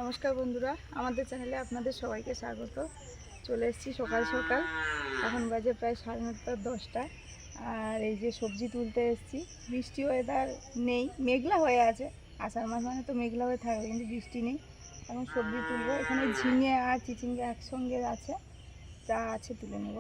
নমস্কার বন্ধুরা, আমাদের চ্যানেলে আপনাদের সবাইকে স্বাগত। চলে এসেছি সকাল সকাল, এখন বাজে প্রায় 9:30-10টা। আর এই যে সবজি তুলতে এসেছি। বৃষ্টি ওয়েদার নেই, মেঘলা হয়ে আছে। আষাঢ় মাস মানে তো মেঘলা হয়ে থাকবে, কিন্তু বৃষ্টি নেই। এখন সবজি তুলবো। এখানে ঝিঙে আর চিচিঙ্গে একসঙ্গে আছে, যা আছে তুলে নেব।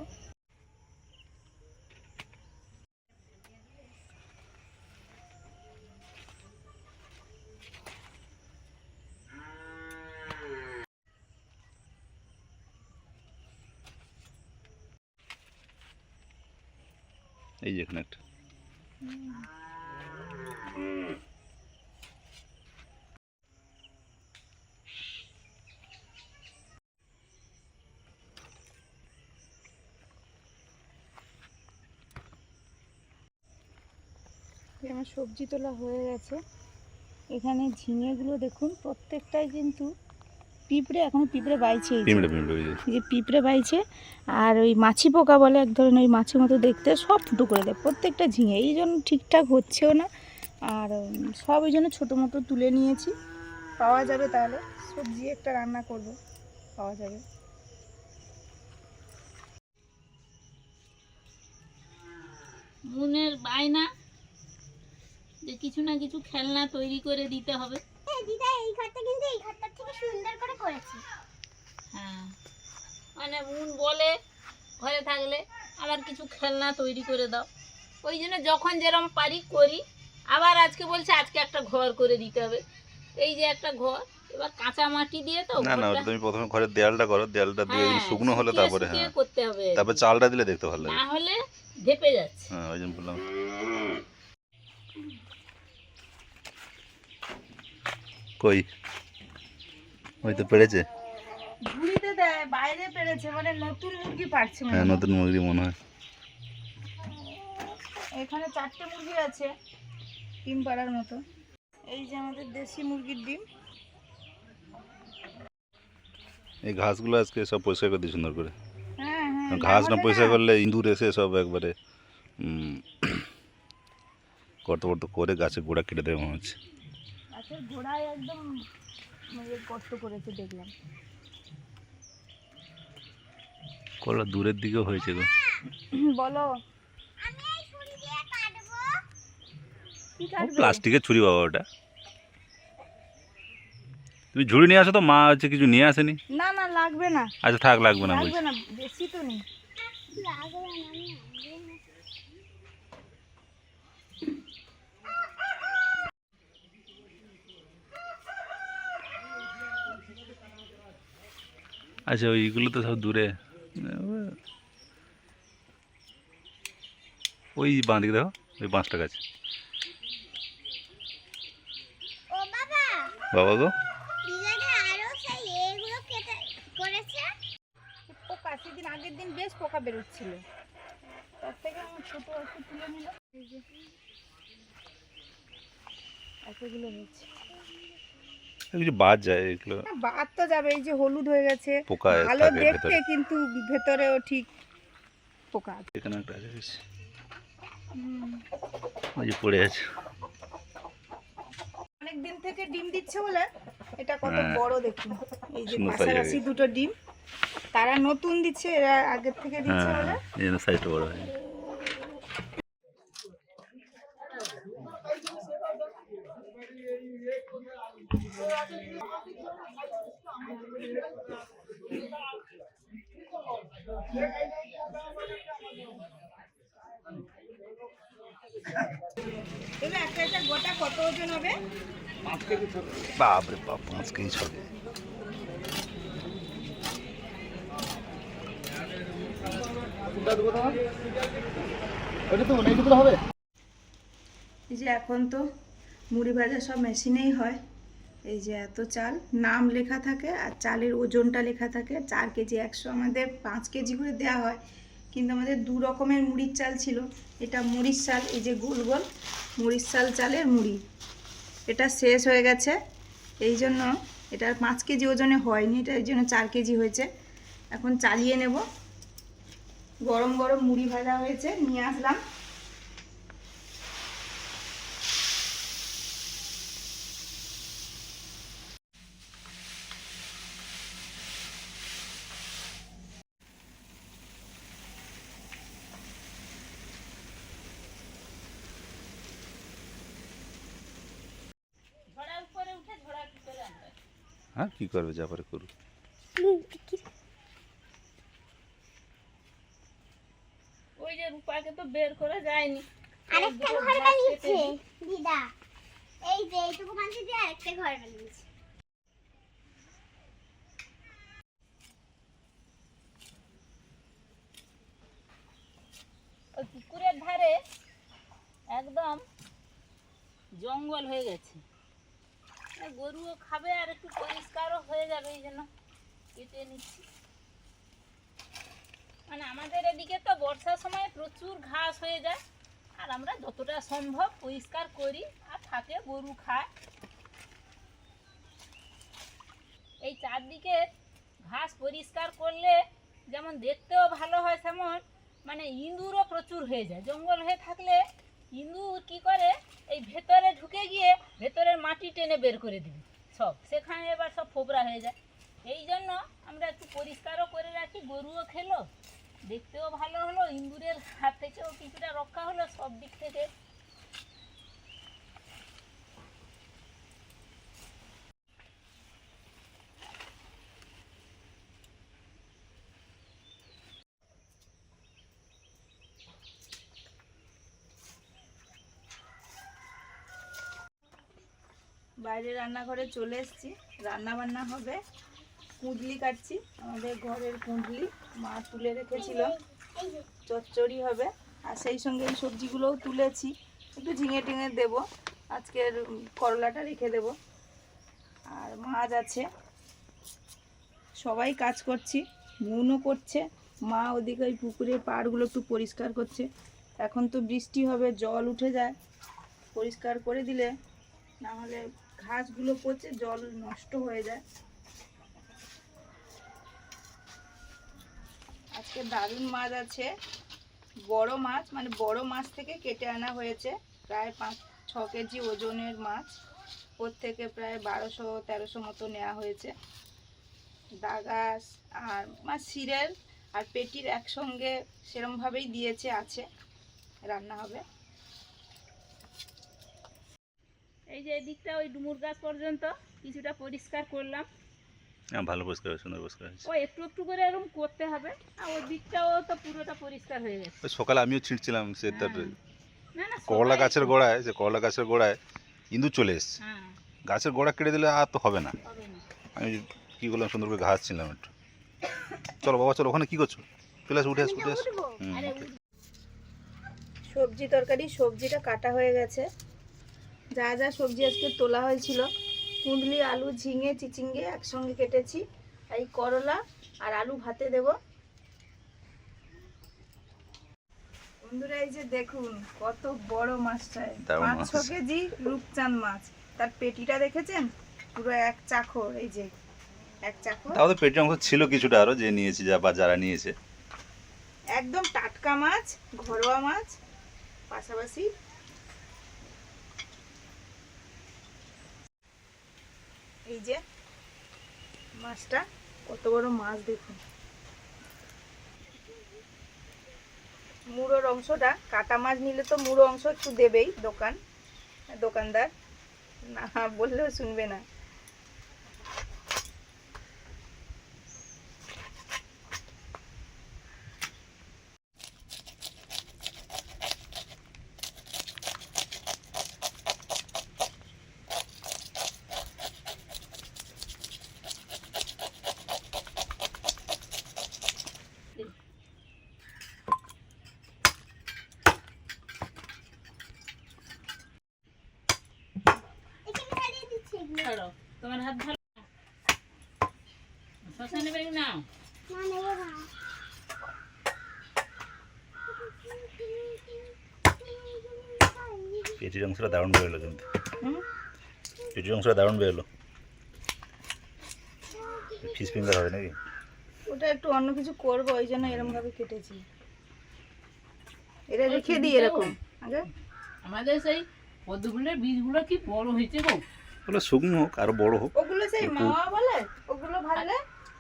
এই যে এখানে একটা আমার সবজি তোলা হয়ে গেছে। এখানে ঝিঙেগুলো দেখুন, প্রত্যেকটাই কিন্তু পিঁপড়ে, এখনো পিঁপড়ে বাইছে। এই যে পিঁপড়ে বাইছে। আর ওই মাছি পোকা বলে এক ধরনের, ওই মাছির মতো দেখতে, সব ফুটো করে দেয় প্রত্যেকটা ঝিঙে। এই জন্য ঠিকঠাক হচ্ছেও না। আর সব ওই জন্য ছোটো মোটো তুলে নিয়েছি। পাওয়া যাবে, তাহলে সবজি একটা রান্না করব, পাওয়া যাবে। মনের বায়না যে কিছু না কিছু খেলনা তৈরি করে দিতে হবে। দিদা এই ঘরটা কিন্তু এই ঘরটার থেকে সুন্দর করে করেছে। হ্যাঁ, মানে মন বলে ঘরে থাকলে আবার কিছু খেলনা তৈরি করে দাও। ওই জন্য যখন যেরকম পারি করি। আবার আজকে বলছে আজকে একটা ঘর করে দিতে হবে। এই যে একটা ঘর, এবার কাঁচা মাটি দিয়ে তো না না, তুমি প্রথমে ঘরের দেয়ালটা করো, দেয়ালটা দিয়ে শুকনো হলে তারপরে হ্যাঁ করতে হবে, তারপরে চালটা দিলে দেখতে ভালো লাগে, না হলে ঢেপে যাচ্ছে। হ্যাঁ ওই জন্য বললাম। কই ওই তো পেড়েছে, ঝুড়িতে দেয়, বাইরে পেরেছে, মানে নতুন মুরগি পাচ্ছে। হ্যাঁ নতুন মুরগি মনে হয়। এখানে 4টে মুরগি আছে, ডিম পাড়ার মতো। এই যে আমাদের দেশি মুরগির ডিম। এই ঘাসগুলো আজকে সব পরিষ্কার করে দিই সুন্দর করে। হ্যাঁ হ্যাঁ, ঘাস না পরিষ্কার করলে ইঁদুর এসে সব একবারে কত কত করে গাছের গোড়া কেটে দেবে মনে হচ্ছে। গাছের গোড়ায় একদম কষ্ট করেছে দেখলাম। কলা দূরের দিকেও হয়েছে গো। বলো, আমি এই ছুরি দিয়ে কাটবো। কি কাটবে? প্লাস্টিকের ছুরি বাবা ওটা। তুমি ঝুড়ি নিয়ে আসো তো, মা হচ্ছে কিছু নিয়ে আসেনি। না না, লাগবে না। আচ্ছা থাক, লাগবে না বলছি। লাগবে না, বেশি তো নেই। লাগবে না, আমি আচ্ছা ওইগুলো তো সব দূরে, ওই বাঁ দিকে দেখো, ওই 5টা গাছ। ও বাবা, বাবা গো, দিদাকে আরো সেই এগুলো কেটে করেছে। পোকা, সেদিন আগের দিন বেশ পোকা বেরোচ্ছিল, তার থেকে আমি ছোট একটু তুলে নিলাম। এই যে এতগুলো হয়েছে। কিছু বাদ যায় এগুলো, বাদ তো যাবে। এই যে হলুদ হয়ে গেছে, পোকা ভালো থাকে দেখতে, ভেতরে। কিন্তু ভেতরেও ঠিক পোকা আছে। এখানে একটা আছে বেশ, ওই যে পড়ে আছে। অনেকদিন থেকে ডিম দিচ্ছে বলে এটা কত হ্যাঁ, বড় দেখুন। এই যে সুন্দর size পাশাপাশি হয়ে দুটো ডিম, তারা নতুন দিচ্ছে, এরা আগের থেকে দিচ্ছে বলে। হ্যাঁ, এই জন্য সাইজটা বড় হয়। এবার একটা একটা গোটা কত ওজন হবে? বাপরে বাপ, 5 কেজি 6 কেজি। এই যে এখন তো মুড়ি ভাজা সব মেশিনেই হয়। এই যে এত চাল, নাম লেখা থাকে আর চালের ওজনটা লেখা থাকে। 4 কেজি 100, আমাদের 5 কেজি করে দেওয়া হয়, কিন্তু আমাদের 2 রকমের মুড়ির চাল ছিল। এটা মুড়ির চাল, এই যে গোল গোল মুড়ির চাল, চালের মুড়ি। এটা শেষ হয়ে গেছে, এই জন্য এটা 5 কেজি ওজনে হয়নি, এটা এই জন্য 4 কেজি হয়েছে। এখন চালিয়ে নেব। গরম গরম মুড়ি ভাজা হয়েছে, নিয়ে আসলাম। হ্যাঁ কি করবে, যা পারে করুক। ওই যে রূপাকে তো বের করা যায়নি। আরেকটা ঘর বানিয়েছে দিদা, এই যে এইটুকু মাঝে দিয়ে আরেকটা ঘর বানিয়েছে। ওই পুকুরের ধারে একদম জঙ্গল হয়ে গেছে, গরুও খাবে আর একটু পরিষ্কারও হয়ে যাবে, এই জন্য কেটে নিচ্ছি। মানে আমাদের এদিকে তো বর্ষার সময় প্রচুর ঘাস হয়ে যায়, আর আমরা যতটা সম্ভব পরিষ্কার করি, আর থাকে গরু খায়। এই চারদিকে ঘাস পরিষ্কার করলে যেমন দেখতেও ভালো হয়, তেমন মানে ইঁদুরও প্রচুর হয়ে যায়। জঙ্গল হয়ে থাকলে ইঁদুর কি করে, এই ভেতরে ঢুকে গিয়ে ভেতরের মাটি টেনে বের করে দিবে সব, সেখানে এবার সব ফোবরা হয়ে যায়। এই জন্য আমরা একটু পরিষ্কারও করে রাখি, গরুও খেলো, দেখতেও ভালো হলো, ইঁদুরের হাত থেকেও কিছুটা রক্ষা হলো, সব দিক থেকে। বাইরে রান্নাঘরে চলে এসেছি, রান্না বান্না হবে। কুঁদলি কাটছি, আমাদের ঘরের কুঁদলি মা তুলে রেখেছিল, চচ্চড়ি হবে। আর সেই সঙ্গে এই সবজিগুলোও তুলেছি, একটু ঝিঙে টিঙে দেবো, আজকের করলাটা রেখে দেব। আর মাছ আছে, সবাই কাজ করছি, মুনও করছে, মা ওদিকে ওই পুকুরের পাড়গুলো একটু পরিষ্কার করছে। এখন তো বৃষ্টি হবে, জল উঠে যায়, পরিষ্কার করে দিলে না হলে ঘাসগুলো পচে জল নষ্ট হয়ে যায়। আজকে দারুণ মাছ আছে, বড় মাছ, মানে বড় মাছ থেকে কেটে আনা হয়েছে, প্রায় 5-6 কেজি ওজনের মাছ, ওর থেকে প্রায় 1200-1300 মতো নেওয়া হয়েছে। দাগাস আর মাছ সিরেল আর পেটির একসঙ্গে সেরমভাবেই দিয়েছে, আছে, রান্না হবে। এই যে এদিকটা ওই ডুমুর গাছ পর্যন্ত কিছুটা পরিষ্কার করলাম, হ্যাঁ ভালো পরিষ্কার হয়েছে, সুন্দর পরিষ্কার হয়েছে। ও একটু একটু করে এরকম করতে হবে। আর ওই দিকটাও তো পুরোটা পরিষ্কার হয়ে গেছে। ওই সকালে আমিও ছিঁড়ছিলাম, সে তার না না, করলা সবাই গাছের তো- গোড়ায়, যে করলা গাছের গোড়ায় ইঁদুর চলে এসছে। হ্যাঁ, গাছের গোড়া কেটে দিলে আর তো হবে না। হবে না। আমি কী করলাম, সুন্দর করে ঘাস ছিলাম একটু। চলো বাবা চলো, ওখানে কী করছো, চলে আসো, উঠে আসো, উঠে আসো। আরে উঠে। সবজি তরকারি, সবজিটা কাটা হয়ে গেছে, যা যা সবজি আজকে তোলা হয়েছিল, কুঁদলি, আলু, ঝিঙে, চিচিঙ্গে একসঙ্গে কেটেছি, এই করলা আর আলু ভাতে দেব। বন্ধুরা এই যে দেখুন কত বড় মাছটা, দারুণ মাছ। 5-6 কেজি রূপচাঁদ মাছ, তার পেটিটা দেখেছেন, পুরো এক চাখর, এই যে এক চাখর, তাও তো পেটের অংশ ছিল কিছুটা আরও, যে নিয়েছে যা বা যারা নিয়েছে। একদম টাটকা মাছ, ঘরোয়া মাছ। পাশাপাশি এই যে মাছটা, কত বড় মাছ দেখুন। মুড়োর অংশটা, কাটা মাছ নিলে তো মুড়ো অংশ একটু দেবেই দোকানদার, না বললেও শুনবে না। এখানে ছাড়িয়ে দিচ্ছি এগুলো। ছাড়ো, তোমার হাত ভালো শশা নেবে না? না নেবো না। পেটির অংশটা দারুণ বেরোলো কিন্তু, হুম, পেটির অংশটা দারুণ বেরোলো। ফিশ ফিঙ্গার হবে নাকি? ওটা একটু অন্য কিছু করবো, ওই জন্য এরকম ভাবে কেটেছি। এটা রেখে দিই এরকম আগে। আমাদের সেই পদ্মফুলের বীজগুলো কি বড় হয়েছে গো। ওগুলো শুকনো হোক, আরো বড় হোক, ওগুলো সেই মাওয়া বলে, ওগুলো ভাজলে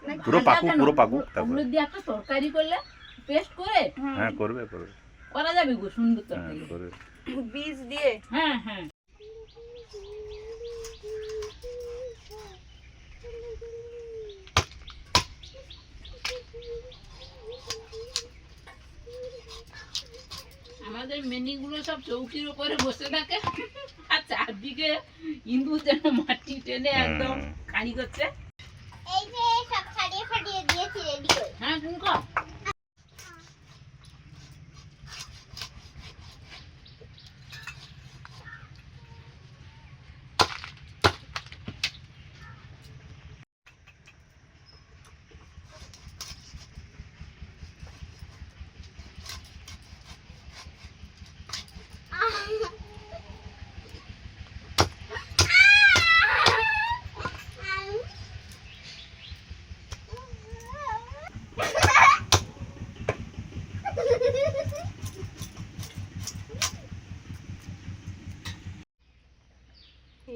নাকি? পুরো পাকুক, পুরো পাকুক, তারপর ওগুলো দিয়ে একটা তরকারি করলে, পেস্ট করে হ্যাঁ করবে করবে, করা যাবে গো, সুন্দর হ্যাঁ তরকারি। করবে। বীজ দিয়ে হ্যাঁ হ্যাঁ। মেনিগুলো সব চৌকির উপরে বসে থাকে আর চারদিকে ইঁদুর যেন মাটি টেনে একদম কাঁড়ি করছে। এই যে সব ছাড়িয়ে ফাটিয়ে দিয়েছি রেডি করে। হ্যাঁ শুনক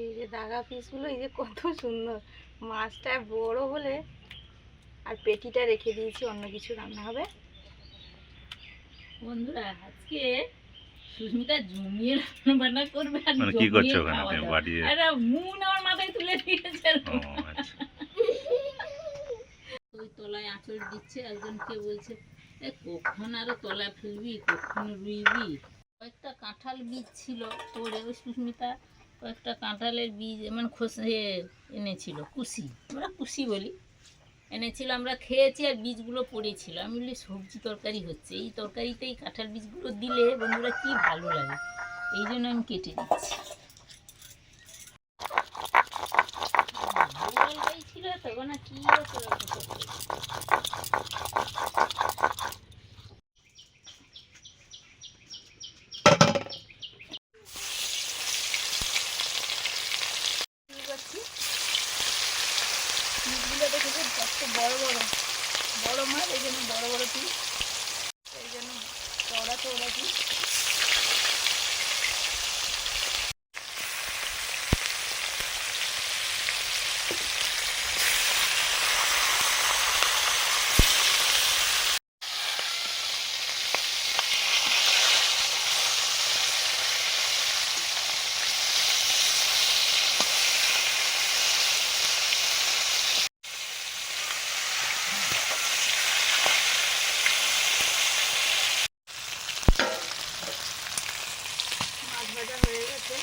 এই যে দাগা পিসগুলো এই যে কত সুন্দর, মাছটা বড় বলে আর পেটিটা রেখে দিয়েছি, অন্য কিছু রান্না হবে। বন্ধুরা আজকে সুস্মিতা জমিয়ে রান্না বান্না করবে আর মানে কি করছো জমিয়ে ওখানে খাওয়া তুমি দাওয়া। বাড়ি? আরে মুন আমার মাথায় তুলে দিয়েছে। ও আচ্ছা। ওই তলায় আঁচড় দিচ্ছে, একজনকে বলছে এ কখন আরো তলায় ফেলবি, কখন রুইবি। কয়েকটা কাঁঠাল বীজ ছিল পড়ে, ওই সুস্মিতা কয়েকটা কাঁঠালের বীজ এমন খসে এনেছিল, কুশি, আমরা কুশি বলি, এনেছিল, আমরা খেয়েছি আর বীজগুলো পড়েছিল। আমি বলি সবজি তরকারি হচ্ছে, এই তরকারিতেই কাঁঠাল বীজগুলো দিলে বন্ধুরা কি ভালো লাগে, এই জন্য আমি কেটে দিচ্ছি। ভালোই ছিল তখন আর কি পিসগুলো দেখেছি কত বড় বড় বড় মাছ, এই জন্য বড় বড় পিস, এই জন্য চওড়া চওড়া পিস। মাছ ভাজা হয়ে গেছে।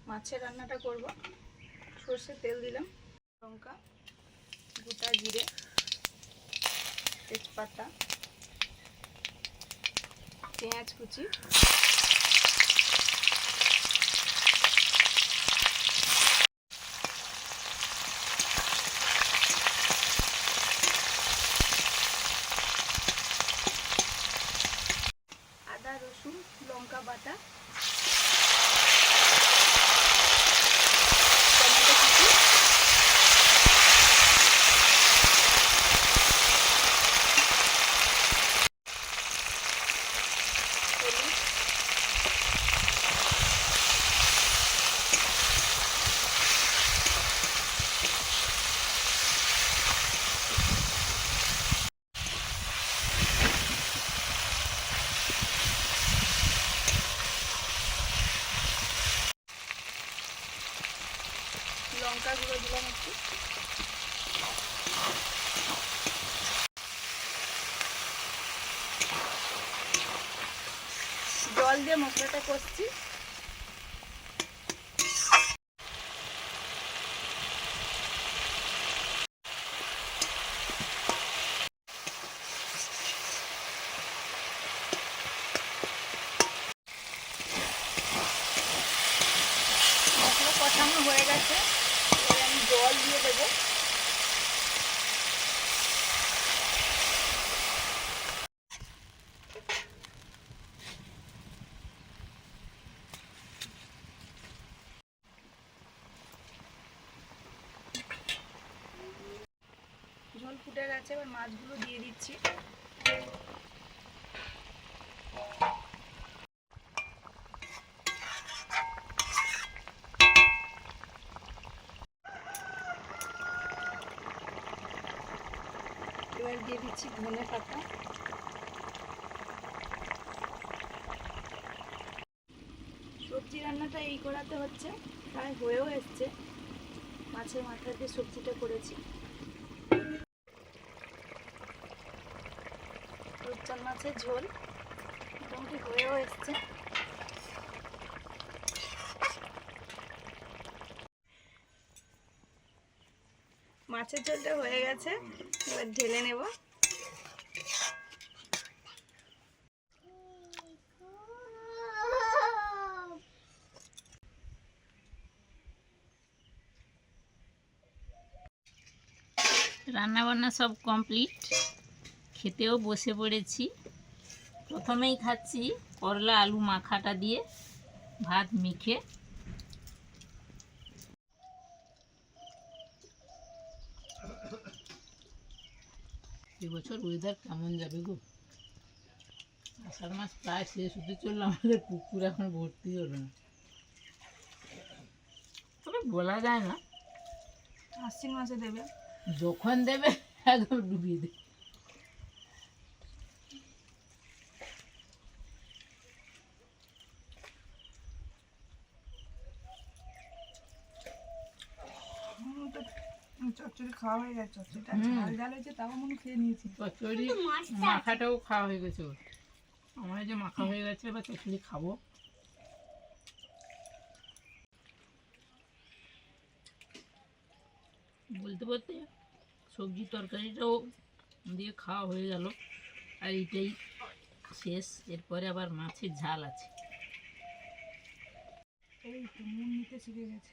মাছের রান্নাটা করব, সর্ষের তেল দিলাম, লঙ্কা, গোটা জিরে, তেজপাতা, পেঁয়াজ কুচি, আদা রসুন লঙ্কা বাটা, টমেটো কুচি, হলুদ, লঙ্কা গুঁড়ো দিলাম একটু, জল দিয়ে মশলাটা কষছি। মশলা কষানো হয়ে গেছে, এবার আমি জল দিয়ে দেবো। ঝোল ফুটে গেছে, এবার মাছগুলো দিয়ে দিচ্ছি। এবার দিয়ে দিচ্ছি ধনে পাতা, রান্নাটা এই করাতে হচ্ছে, প্রায় হয়েও এসছে। মাছের মাথা দিয়ে সবজিটা করেছি। রূপচাঁদ মাছের ঝোল মোটামুটি হয়েও এসছে। মাছের ঝোলটা হয়ে গেছে, এবার ঢেলে নেব। রান্না বান্না সব কমপ্লিট, খেতেও বসে পড়েছি। প্রথমেই খাচ্ছি করলা আলু মাখাটা দিয়ে ভাত মেখে। এবছর ওয়েদার কেমন যাবে গো? আষাঢ় মাস প্রায় শেষ হতে চললো, আমাদের পুকুর এখন ভর্তি হলো না। তবে বলা যায় না, আশ্বিন মাসে দেবে। যখন দেবে একদম ডুবিয়ে দেবে। চচ্চড়ি খাওয়া হয়ে গেছে, চচ্চড়িটা ঝাল ঝাল হয়েছে, তাও মনে খেয়ে নিয়েছি। চচ্চড়ি মাখাটাও খাওয়া হয়ে গেছে ওর। আমার যে মাখা হয়ে গেছে, এবার চচ্চড়ি খাবো। বলতে বলতে সবজি তরকারিটাও দিয়ে খাওয়া হয়ে গেল, আর এটাই শেষ। এরপরে আবার মাছের ঝাল আছে। এই তো নুন নিতে শিখে গেছে।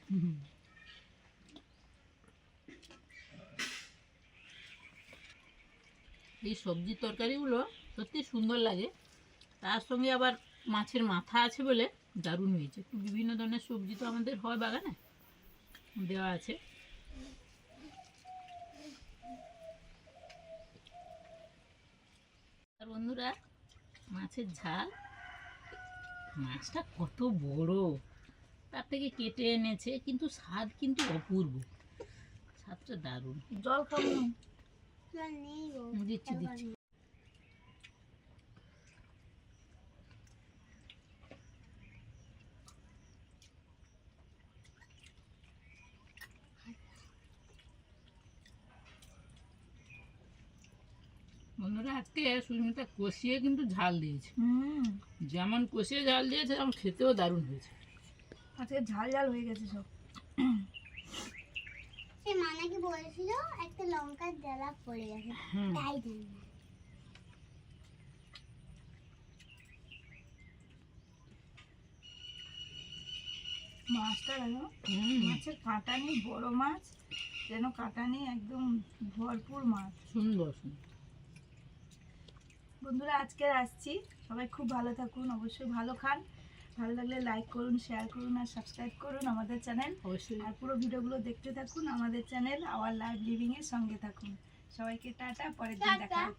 এই সবজি তরকারিগুলো সত্যি সুন্দর লাগে, তার সঙ্গে আবার মাছের মাথা আছে বলে দারুণ হয়েছে। বিভিন্ন ধরনের সবজি তো আমাদের হয় বাগানে, দেওয়া আছে। আর বন্ধুরা, মাছের ঝাল, মাছটা কত বড়, তার থেকে কেটে এনেছে, কিন্তু স্বাদ কিন্তু অপূর্ব, স্বাদটা দারুণ। জল খাবো না। জল নেই গো। দিচ্ছি দিচ্ছি। বন্ধুরা, আজকে সুস্মিতা কষিয়ে কিন্তু ঝাল দিয়েছে। যেমন কষিয়ে ঝাল দিয়েছে, তেমন খেতেও দারুণ হয়েছে। আজকে ঝাল ঝাল হয়ে গেছে সব। সে মা নাকি বলেছিল একটা লঙ্কার জ্বালা পড়ে গেছে, হুম। তাই জানি না। মাছটা দেখো, মাছের কাঁটা নেই, বড় মাছ যেন কাঁটা নেই, একদম ভরপুর মাছ। সুন্দর সুন্দর। বন্ধুরা, আজকে আসছি, সবাই খুব ভালো থাকুন, অবশ্যই ভালো খান। ভালো লাগলে লাইক করুন, শেয়ার করুন আর সাবস্ক্রাইব করুন আমাদের চ্যানেল। অবশ্যই। আর পুরো ভিডিওগুলো দেখতে থাকুন আমাদের চ্যানেল আওয়ার লাইভ লিভিং এর সঙ্গে থাকুন। সবাইকে টাটা, পরের দিন দেখা হচ্ছে।